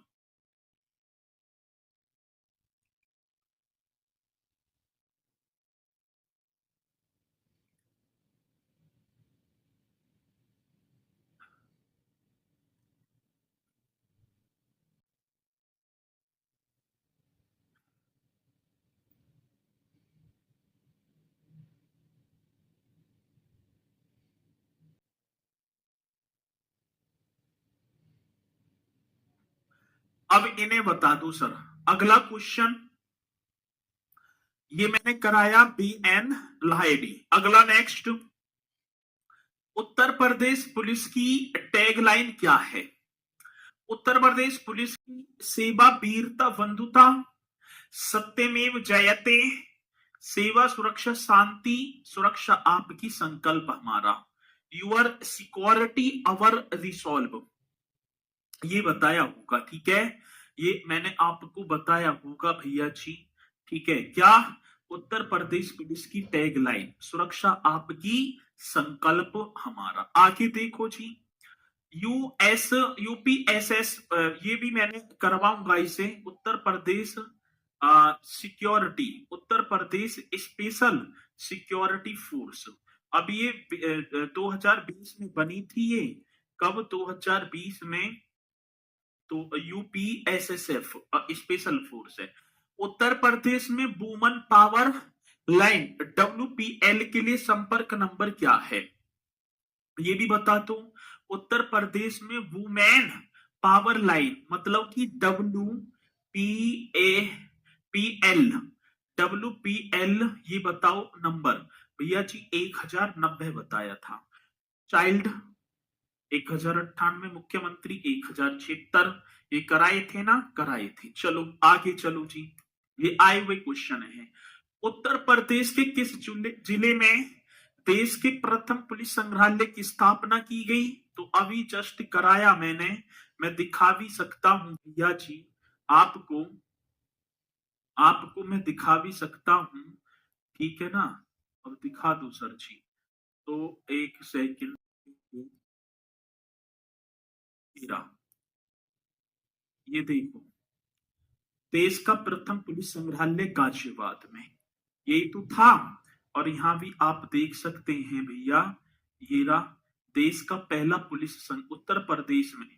अब इन्हें बता दो सर। अगला क्वेश्चन ये मैंने कराया B.N. लाहिड़ी। अगला नेक्स्ट, उत्तर प्रदेश पुलिस की टैगलाइन क्या है? उत्तर प्रदेश पुलिस की सेवा वीरता बंधुता, सत्यमेव जयते, सेवा सुरक्षा शांति सुरक्षा आपकी संकल्प हमारा, यूर सिक्योरिटी अवर रिसॉल्व, ये बताया होगा। ठीक है ये मैंने आपको बताया होगा भैया जी। ठीक है क्या? उत्तर प्रदेश पुलिस की टैगलाइन सुरक्षा आपकी संकल्प हमारा। आगे देखो जी, यूपीएसएस ये भी मैंने करवाऊंगा इसे। Uttar Pradesh security, Uttar Pradesh special security force. अब ये 2020 में बनी थी ये। कब? 2020 में। तो यूपीएसएसएफ स्पेशल फोर्स है। उत्तर प्रदेश में वुमन पावर लाइन WPL के लिए संपर्क नंबर क्या है, ये भी बता दो। उत्तर प्रदेश में वुमेन पावर लाइन मतलब कि WPL ये बताओ नंबर। भैया जी 1090 बताया था। चाइल्ड 1098, मुख्यमंत्री 1076, ये कराए थे ना कराए थे। चलो आगे चलो जी, ये आए हुए क्वेश्चन है। उत्तर प्रदेश के किस जिले में देश के प्रथम पुलिस संग्रहालय की स्थापना की गई? तो अभी जस्ट कराया मैंने, मैं दिखा भी सकता हूं भैया जी आपको, आपको मैं दिखा भी सकता हूं। ठीक है ना, अब दिखा दो सर जी। तो एक सेकंड, ये देखो, देश का प्रथम पुलिस संग्रहालय गाजियाबाद में, यही तो था। और यहां भी आप देख सकते हैं भैया, ये रहा देश का पहला पुलिस संघ उत्तर प्रदेश में,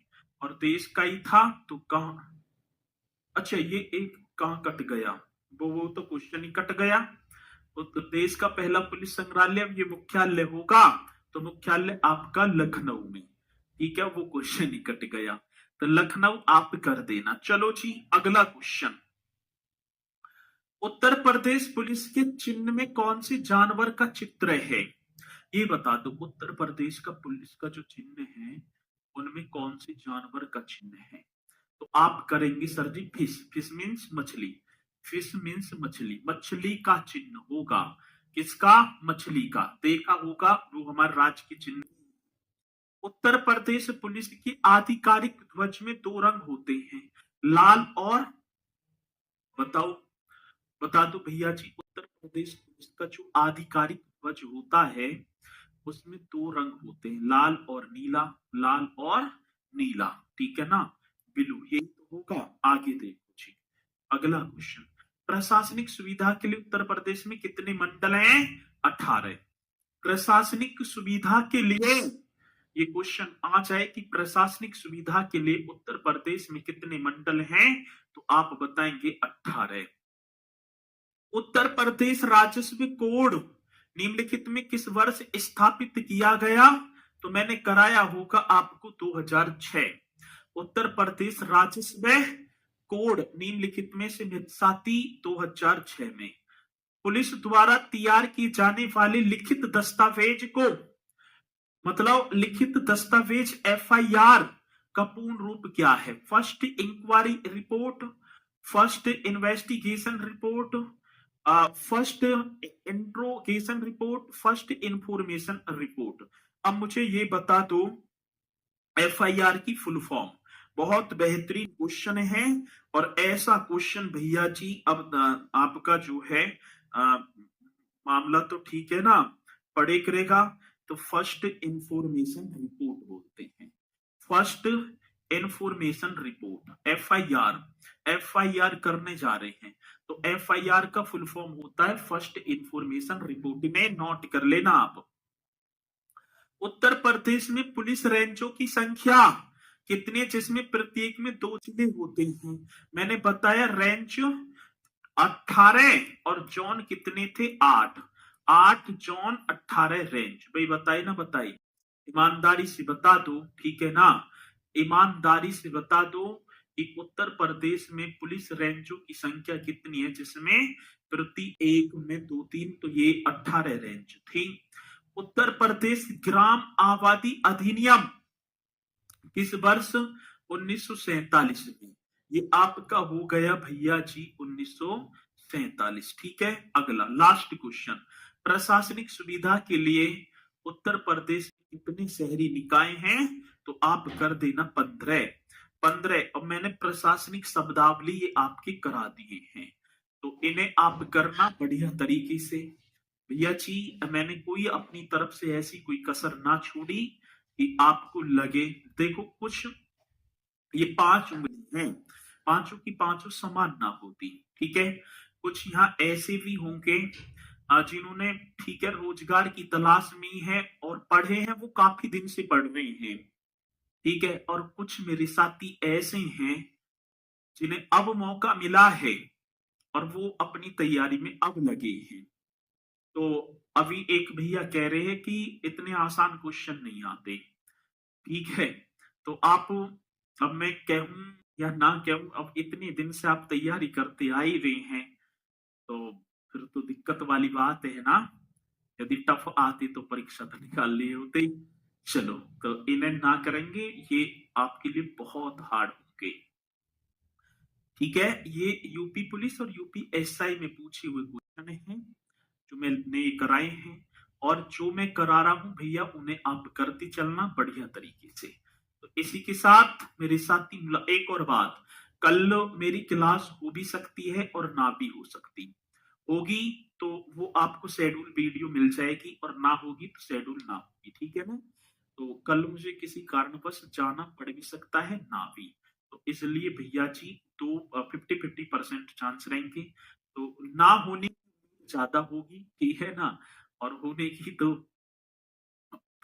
और देश का ही था तो कहा। अच्छा ये एक कहाँ कट गया, वो तो क्वेश्चन ही कट गया। तो देश का पहला पुलिस संग्रहालय ये मुख्यालय होगा, तो मुख्यालय आपका लखनऊ में। ठीक है वो क्वेश्चन ही कट गया, तो लखनऊ आप कर देना। चलो जी अगला क्वेश्चन, उत्तर प्रदेश पुलिस के चिन्ह में कौन से जानवर का चित्र है, ये बता दो। उत्तर प्रदेश का पुलिस का जो चिन्ह है उनमें कौन से जानवर का चिन्ह है? तो आप करेंगे सर जी फिश। फिश मीन्स मछली, फिश मीन्स मछली, मछली का चिन्ह होगा। किसका? मछली का। देखा होगा वो हमारे राज्य के चिन्ह। उत्तर प्रदेश पुलिस की आधिकारिक ध्वज में दो रंग होते हैं, लाल और, बताओ बता दो भैया जी। उत्तर प्रदेश पुलिस का जो आधिकारिक ध्वज होता है उसमें दो रंग होते हैं, लाल और नीला, लाल और नीला। ठीक है ना, ब्लू, यही तो होगा। आगे देखो जी अगला क्वेश्चन, प्रशासनिक सुविधा के लिए उत्तर प्रदेश में कितने मंडल हैं? 18। प्रशासनिक सुविधा के लिए ये क्वेश्चन आ जाए कि प्रशासनिक सुविधा के लिए उत्तर प्रदेश में कितने मंडल हैं, तो आप बताएंगे 18। उत्तर प्रदेश राजस्व कोड निम्नलिखित में किस वर्ष स्थापित किया गया, तो मैंने कराया होगा आपको 2006। उत्तर प्रदेश राजस्व कोड निम्नलिखित में से साथी 2006 में। पुलिस द्वारा तैयार की जाने वाले लिखित दस्तावेज को, मतलब लिखित दस्तावेज एफआईआर का पूर्ण रूप क्या है? First inquiry report, first investigation report, first interrogation report, first information report. अब मुझे ये बता दो एफआईआर की फुल फॉर्म। बहुत बेहतरीन क्वेश्चन है, और ऐसा क्वेश्चन भैया जी अब आपका जो है मामला तो ठीक है ना, पढ़े करेगा। तो फर्स्ट इंफॉर्मेशन रिपोर्ट बोलते हैं, first information report FIR. FIR करने जा रहे हैं तो एफआईआर का फुल फॉर्म होता है फर्स्ट इंफॉर्मेशन रिपोर्ट। में नोट कर लेना आप। उत्तर प्रदेश में पुलिस रेंजों की संख्या कितने, जिसमें प्रत्येक में 2 जिले होते हैं? मैंने बताया रेंज 18 और जोन कितने थे? 8। 8 जोन 18 रेंज। भाई बताइए ना, बताइए, ईमानदारी से बता दो, ठीक है ना? ईमानदारी से बता दो कि उत्तर प्रदेश में पुलिस रेंजों की संख्या कितनी है, जिसमें प्रति एक में 2-3, तो ये 18 रेंज थी। उत्तर प्रदेश ग्राम आबादी अधिनियम किस वर्ष? 1947 में। ये आपका हो गया भैया जी 1947। ठीक है, अगला लास्ट क्वेश्चन। प्रशासनिक सुविधा के लिए उत्तर प्रदेश में कितने शहरी निकाय हैं? तो आप कर देना 15। 15। अब मैंने प्रशासनिक शब्दावली ये आपके करा दिए हैं, तो इन्हें आप करना बढ़िया तरीके से। भैया जी मैंने कोई अपनी तरफ से ऐसी कोई कसर ना छोड़ी कि आपको लगे, देखो कुछ ये 5 उंगली हैं, पांचों की पांचों समान ना होती, ठीक है। कुछ यहाँ ऐसे भी होंगे जिन्होंने, ठीक है, रोजगार की तलाश में है और पढ़े हैं, वो काफी दिन से पढ़ रहे हैं, ठीक है। और कुछ मेरे साथी ऐसे हैं जिन्हें अब मौका मिला है और वो अपनी तैयारी में अब लगे हैं। तो अभी एक भैया कह रहे हैं कि इतने आसान क्वेश्चन नहीं आते, ठीक है। तो आप, अब मैं कहूं या ना कहूं, अब इतने दिन से आप तैयारी करते आ ही रहे हैं, तो फिर तो दिक्कत वाली बात है ना। यदि टफ आती तो परीक्षा तो निकाल लिए होते। चलो, तो इन्हें ना करेंगे, ये आपके लिए बहुत हार्ड होंगे, ठीक है। ये यूपी पुलिस और यूपी एसआई में पूछे हुए क्वेश्चन हैं जो मैंने कराए हैं, और जो मैं करा रहा हूं भैया उन्हें आप करते चलना बढ़िया तरीके से। तो इसी के साथ मेरे साथी, एक और बात, कल मेरी क्लास हो भी सकती है और ना भी हो सकती होगी, तो वो आपको शेड्यूल वीडियो मिल जाएगी, और ना होगी तो शेड्यूल ना होगी, ठीक है ना। तो कल मुझे किसी कारणवश जाना पड़ भी सकता है, ना भी, तो इसलिए भैया जी तो 50-50% चांस रहेंगे, तो ना होने की ज्यादा होगी, ठीक है ना, और होने की तो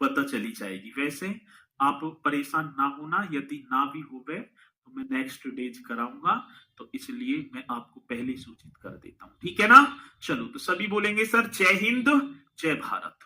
पता चली जाएगी। वैसे आप परेशान ना होना, यदि ना भी होवे तो मैं नेक्स्ट डेज कराऊंगा, तो इसलिए मैं आपको पहले सूचित कर देता हूं, ठीक है ना। चलो, तो सभी बोलेंगे सर जय हिंद, जय भारत।